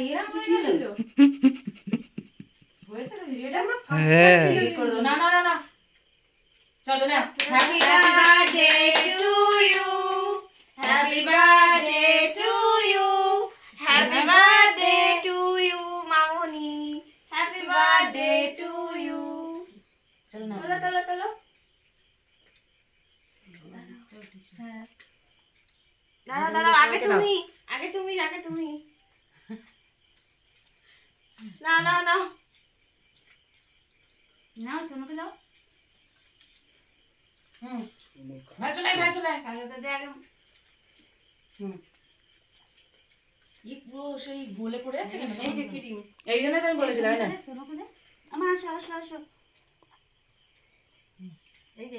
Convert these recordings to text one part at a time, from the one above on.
এরকম হয়ে গেছিল হয়েছে তো ভিডিওটা আমরা ফার্স্ট হ্যাঁ। ছিল করে দাও না না না না চলো না happy birthday to you happy birthday to you happy birthday to you মামনি হ্যাপি বার্থডে টু ইউ চলো না তোলো তোলো তোলো হ্যাঁ দাঁড়াও দাঁড়াও আগে তুমি আগে তুমি আগে তুমি না না না নাও সোনুকে দাও হুম ভাই চলে ভাই চলে আগে তো দে আগে হুম এই পুরো সেই গোলে পড়ে যাচ্ছে কেন এই যে ক্রিম এই জন্য তো আমি বলেছিলাম না সোনুকে দে আমার আসো আসো আসো এই যে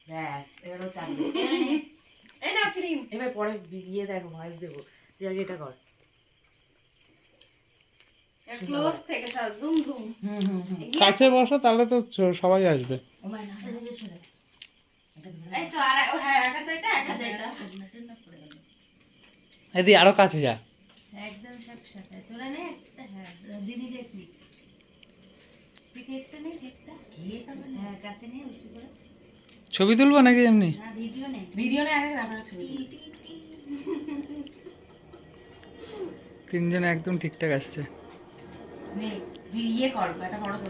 ব্যাস এবারও চালু এই না ক্রিম এবার পরে বিয়ে দেখো ভয়েস দেবো তুই আগে এটা কর ক্লোজ থেকে সব জুম জুম হুম হুম হুম কাছে বসো তাহলে তো সবাই আসবে। ও মাই না এদিকে ছেড়ে এটা ধরে এই তো আর হ্যাঁ একটা তো এটা একটা তো এটা এদি আরো কাছে যা। একদম সাথে তোরা নে একটা হ্যাঁ দিদি দেখবি তুই কেকটা নে কেকটা কেক আবার হ্যাঁ কাছে নিয়ে উঁচু করে ছবি তুলবো নাকি এমনি? না ভিডিও নে ভিডিও না আগে আপনারা ছবি তুলুন। তিনজনে একদম ঠিকঠাক আসছে। নে ইয়ে কর একটা ফটো তোলা